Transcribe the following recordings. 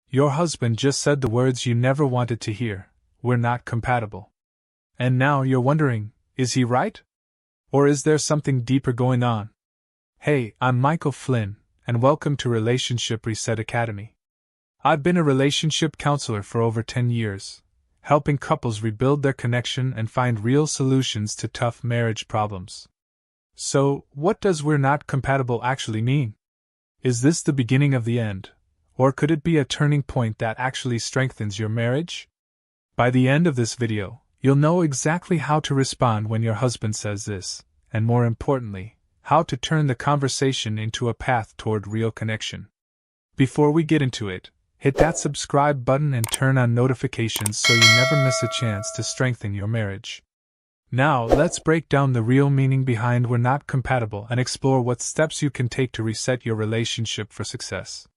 Your husband just said the words you never wanted to hear: "We're not compatible." And now you're wondering, is he right? Or is there something deeper going on? Hey, I'm Michael Flynn, and welcome to Relationship Reset Academy. I've been a relationship counselor for over 10 years, helping couples rebuild their connection and find real solutions to tough marriage problems. So, what does "we're not compatible" actually mean? Is this the beginning of the end? Or could it be a turning point that actually strengthens your marriage? By the end of this video, you'll know exactly how to respond when your husband says this, and more importantly, how to turn the conversation into a path toward real connection. Before we get into it, hit that subscribe button and turn on notifications so you never miss a chance to strengthen your marriage. Now, let's break down the real meaning behind "we're not compatible" and explore what steps you can take to reset your relationship for success.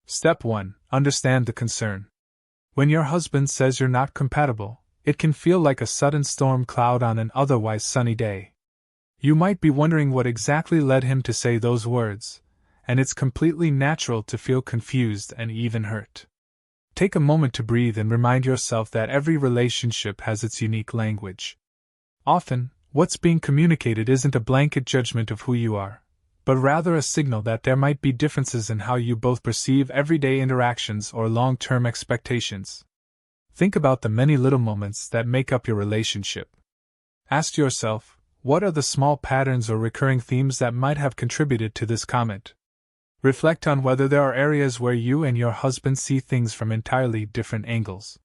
Step 1. Understand the concern. When your husband says you're not compatible, it can feel like a sudden storm cloud on an otherwise sunny day. You might be wondering what exactly led him to say those words, and it's completely natural to feel confused and even hurt. Take a moment to breathe and remind yourself that every relationship has its unique language. Often, what's being communicated isn't a blanket judgment of who you are, but rather a signal that there might be differences in how you both perceive everyday interactions or long-term expectations. Think about the many little moments that make up your relationship. Ask yourself, what are the small patterns or recurring themes that might have contributed to this comment? Reflect on whether there are areas where you and your husband see things from entirely different angles.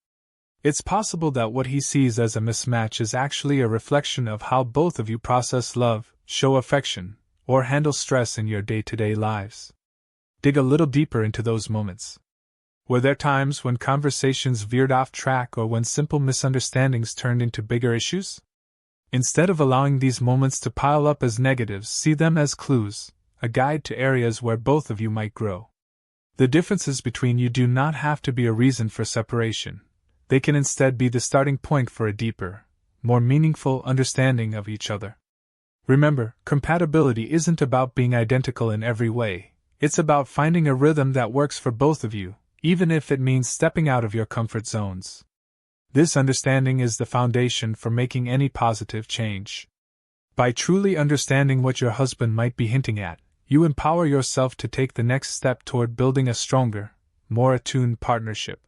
It's possible that what he sees as a mismatch is actually a reflection of how both of you process love, show affection, or handle stress in your day-to-day lives. Dig a little deeper into those moments. Were there times when conversations veered off track or when simple misunderstandings turned into bigger issues? Instead of allowing these moments to pile up as negatives, see them as clues, a guide to areas where both of you might grow. The differences between you do not have to be a reason for separation. They can instead be the starting point for a deeper, more meaningful understanding of each other. Remember, compatibility isn't about being identical in every way. It's about finding a rhythm that works for both of you, even if it means stepping out of your comfort zones. This understanding is the foundation for making any positive change. By truly understanding what your husband might be hinting at, you empower yourself to take the next step toward building a stronger, more attuned partnership.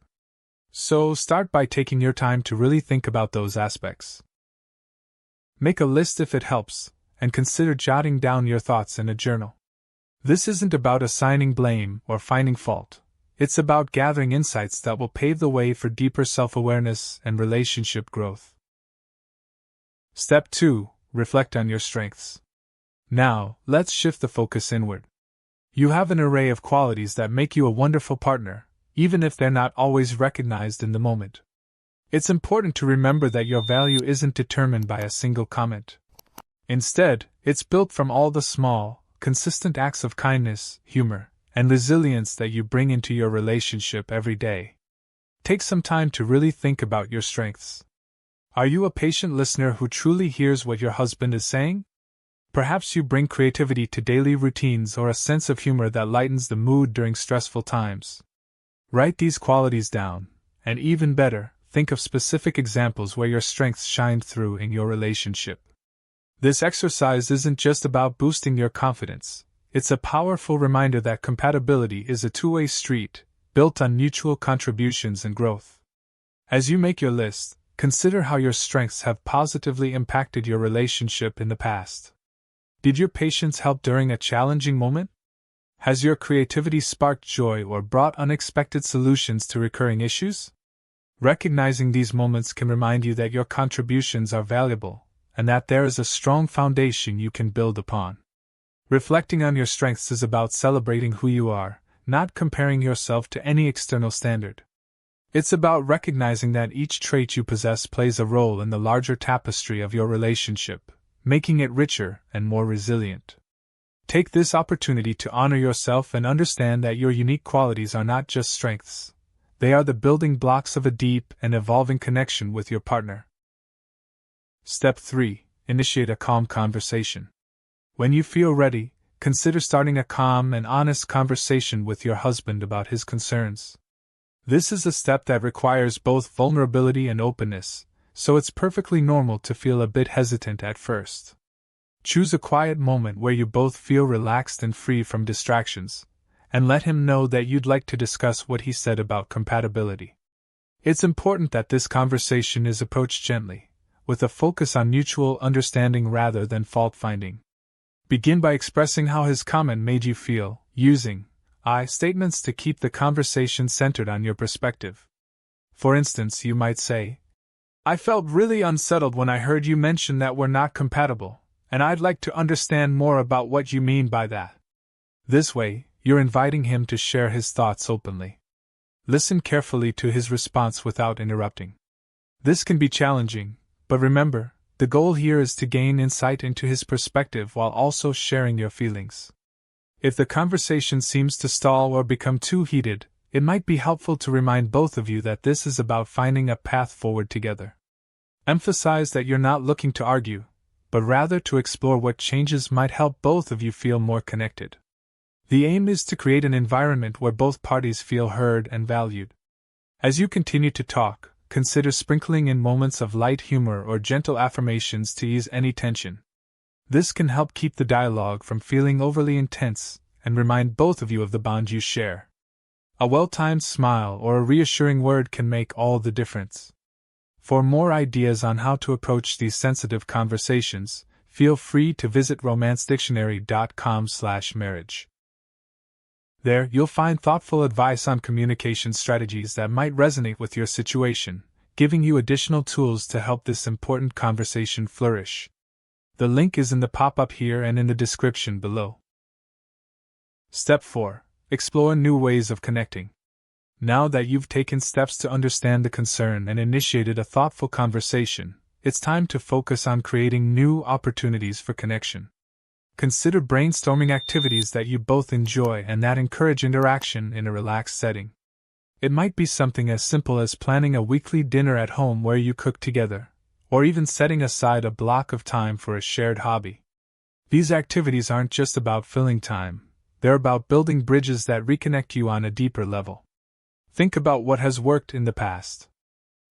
So start by taking your time to really think about those aspects. Make a list if it helps, and consider jotting down your thoughts in a journal. This isn't about assigning blame or finding fault. It's about gathering insights that will pave the way for deeper self-awareness and relationship growth. Step 2. Reflect on your strengths. Now, let's shift the focus inward. You have an array of qualities that make you a wonderful partner, even if they're not always recognized in the moment. It's important to remember that your value isn't determined by a single comment. Instead, it's built from all the small, consistent acts of kindness, humor, and resilience that you bring into your relationship every day. Take some time to really think about your strengths. Are you a patient listener who truly hears what your husband is saying? Perhaps you bring creativity to daily routines or a sense of humor that lightens the mood during stressful times. Write these qualities down, and even better, think of specific examples where your strengths shined through in your relationship. This exercise isn't just about boosting your confidence, it's a powerful reminder that compatibility is a two-way street, built on mutual contributions and growth. As you make your list, consider how your strengths have positively impacted your relationship in the past. Did your patience help during a challenging moment? Has your creativity sparked joy or brought unexpected solutions to recurring issues? Recognizing these moments can remind you that your contributions are valuable, and that there is a strong foundation you can build upon. Reflecting on your strengths is about celebrating who you are, not comparing yourself to any external standard. It's about recognizing that each trait you possess plays a role in the larger tapestry of your relationship, making it richer and more resilient. Take this opportunity to honor yourself and understand that your unique qualities are not just strengths. They are the building blocks of a deep and evolving connection with your partner. Step 3. Initiate a calm conversation. When you feel ready, consider starting a calm and honest conversation with your husband about his concerns. This is a step that requires both vulnerability and openness, so it's perfectly normal to feel a bit hesitant at first. Choose a quiet moment where you both feel relaxed and free from distractions, and let him know that you'd like to discuss what he said about compatibility. It's important that this conversation is approached gently, with a focus on mutual understanding rather than fault-finding. Begin by expressing how his comment made you feel, using I statements to keep the conversation centered on your perspective. For instance, you might say, "I felt really unsettled when I heard you mention that we're not compatible, and I'd like to understand more about what you mean by that." This way, you're inviting him to share his thoughts openly. Listen carefully to his response without interrupting. This can be challenging, but remember, the goal here is to gain insight into his perspective while also sharing your feelings. If the conversation seems to stall or become too heated, it might be helpful to remind both of you that this is about finding a path forward together. Emphasize that you're not looking to argue, but rather to explore what changes might help both of you feel more connected. The aim is to create an environment where both parties feel heard and valued. As you continue to talk, consider sprinkling in moments of light humor or gentle affirmations to ease any tension. This can help keep the dialogue from feeling overly intense and remind both of you of the bond you share. A well-timed smile or a reassuring word can make all the difference. For more ideas on how to approach these sensitive conversations, feel free to visit romancedictionary.com/marriage. There, you'll find thoughtful advice on communication strategies that might resonate with your situation, giving you additional tools to help this important conversation flourish. The link is in the pop-up here and in the description below. Step 4. Explore new ways of connecting. Now that you've taken steps to understand the concern and initiated a thoughtful conversation, it's time to focus on creating new opportunities for connection. Consider brainstorming activities that you both enjoy and that encourage interaction in a relaxed setting. It might be something as simple as planning a weekly dinner at home where you cook together, or even setting aside a block of time for a shared hobby. These activities aren't just about filling time, they're about building bridges that reconnect you on a deeper level. Think about what has worked in the past.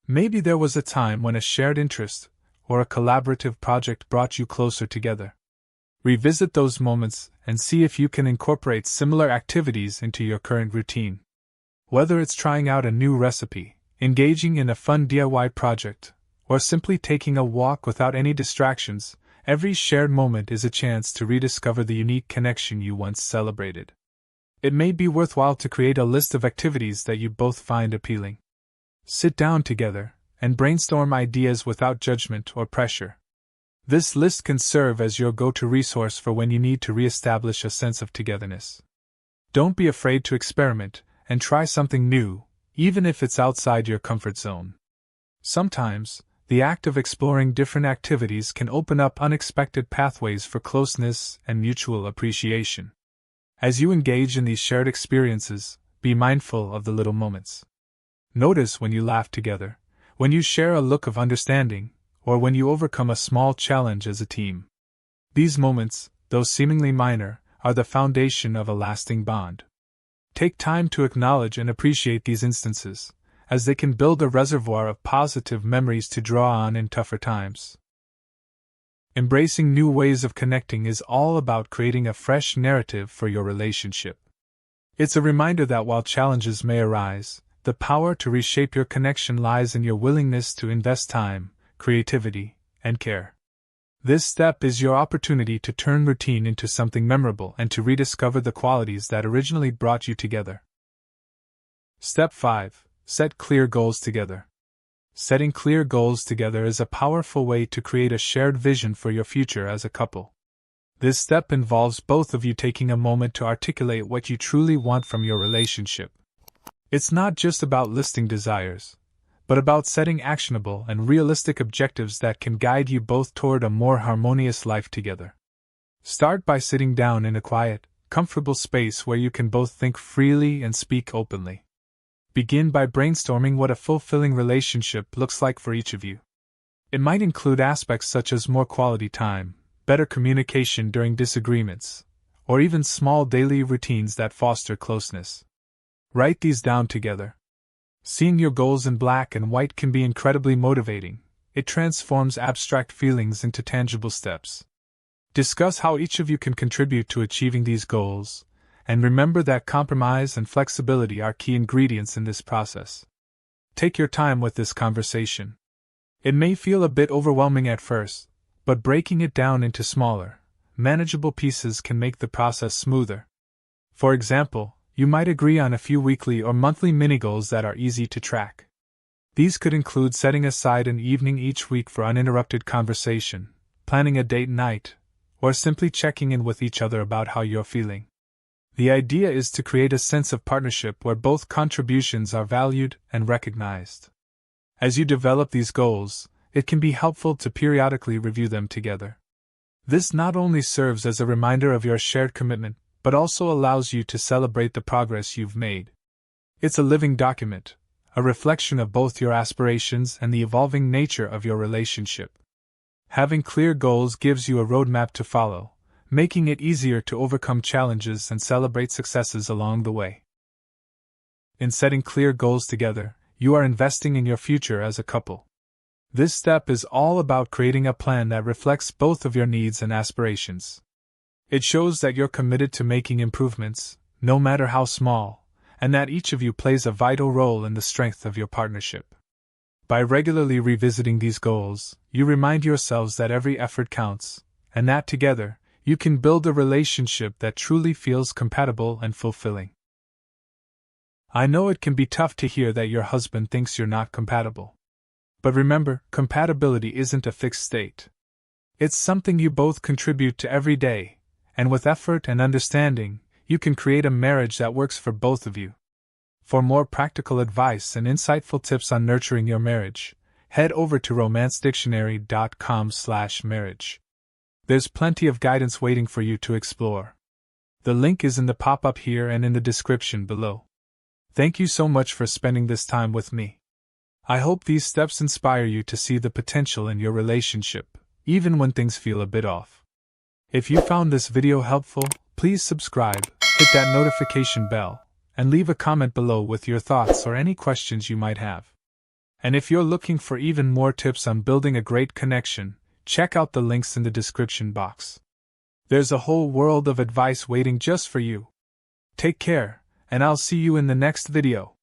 Maybe there was a time when a shared interest or a collaborative project brought you closer together. Revisit those moments and see if you can incorporate similar activities into your current routine. Whether it's trying out a new recipe, engaging in a fun DIY project, or simply taking a walk without any distractions, every shared moment is a chance to rediscover the unique connection you once celebrated. It may be worthwhile to create a list of activities that you both find appealing. Sit down together and brainstorm ideas without judgment or pressure. This list can serve as your go-to resource for when you need to re-establish a sense of togetherness. Don't be afraid to experiment and try something new, even if it's outside your comfort zone. Sometimes, the act of exploring different activities can open up unexpected pathways for closeness and mutual appreciation. As you engage in these shared experiences, be mindful of the little moments. Notice when you laugh together, when you share a look of understanding, or when you overcome a small challenge as a team. These moments, though seemingly minor, are the foundation of a lasting bond. Take time to acknowledge and appreciate these instances, as they can build a reservoir of positive memories to draw on in tougher times. Embracing new ways of connecting is all about creating a fresh narrative for your relationship. It's a reminder that while challenges may arise, the power to reshape your connection lies in your willingness to invest time, creativity, and care. This step is your opportunity to turn routine into something memorable and to rediscover the qualities that originally brought you together. Step 5. Set clear goals together. Setting clear goals together is a powerful way to create a shared vision for your future as a couple. This step involves both of you taking a moment to articulate what you truly want from your relationship. It's not just about listing desires, but about setting actionable and realistic objectives that can guide you both toward a more harmonious life together. Start by sitting down in a quiet, comfortable space where you can both think freely and speak openly. Begin by brainstorming what a fulfilling relationship looks like for each of you. It might include aspects such as more quality time, better communication during disagreements, or even small daily routines that foster closeness. Write these down together. Seeing your goals in black and white can be incredibly motivating. It transforms abstract feelings into tangible steps. Discuss how each of you can contribute to achieving these goals, and remember that compromise and flexibility are key ingredients in this process. Take your time with this conversation. It may feel a bit overwhelming at first, but breaking it down into smaller, manageable pieces can make the process smoother. For example, you might agree on a few weekly or monthly mini-goals that are easy to track. These could include setting aside an evening each week for uninterrupted conversation, planning a date night, or simply checking in with each other about how you're feeling. The idea is to create a sense of partnership where both contributions are valued and recognized. As you develop these goals, it can be helpful to periodically review them together. This not only serves as a reminder of your shared commitment, but also allows you to celebrate the progress you've made. It's a living document, a reflection of both your aspirations and the evolving nature of your relationship. Having clear goals gives you a roadmap to follow, making it easier to overcome challenges and celebrate successes along the way. In setting clear goals together, you are investing in your future as a couple. This step is all about creating a plan that reflects both of your needs and aspirations. It shows that you're committed to making improvements, no matter how small, and that each of you plays a vital role in the strength of your partnership. By regularly revisiting these goals, you remind yourselves that every effort counts, and that together, you can build a relationship that truly feels compatible and fulfilling. I know it can be tough to hear that your husband thinks you're not compatible. But remember, compatibility isn't a fixed state. It's something you both contribute to every day, and with effort and understanding, you can create a marriage that works for both of you. For more practical advice and insightful tips on nurturing your marriage, head over to romancedictionary.com/marriage. There's plenty of guidance waiting for you to explore. The link is in the pop-up here and in the description below. Thank you so much for spending this time with me. I hope these steps inspire you to see the potential in your relationship, even when things feel a bit off. If you found this video helpful, please subscribe, hit that notification bell, and leave a comment below with your thoughts or any questions you might have. And if you're looking for even more tips on building a great connection, check out the links in the description box. There's a whole world of advice waiting just for you. Take care, and I'll see you in the next video.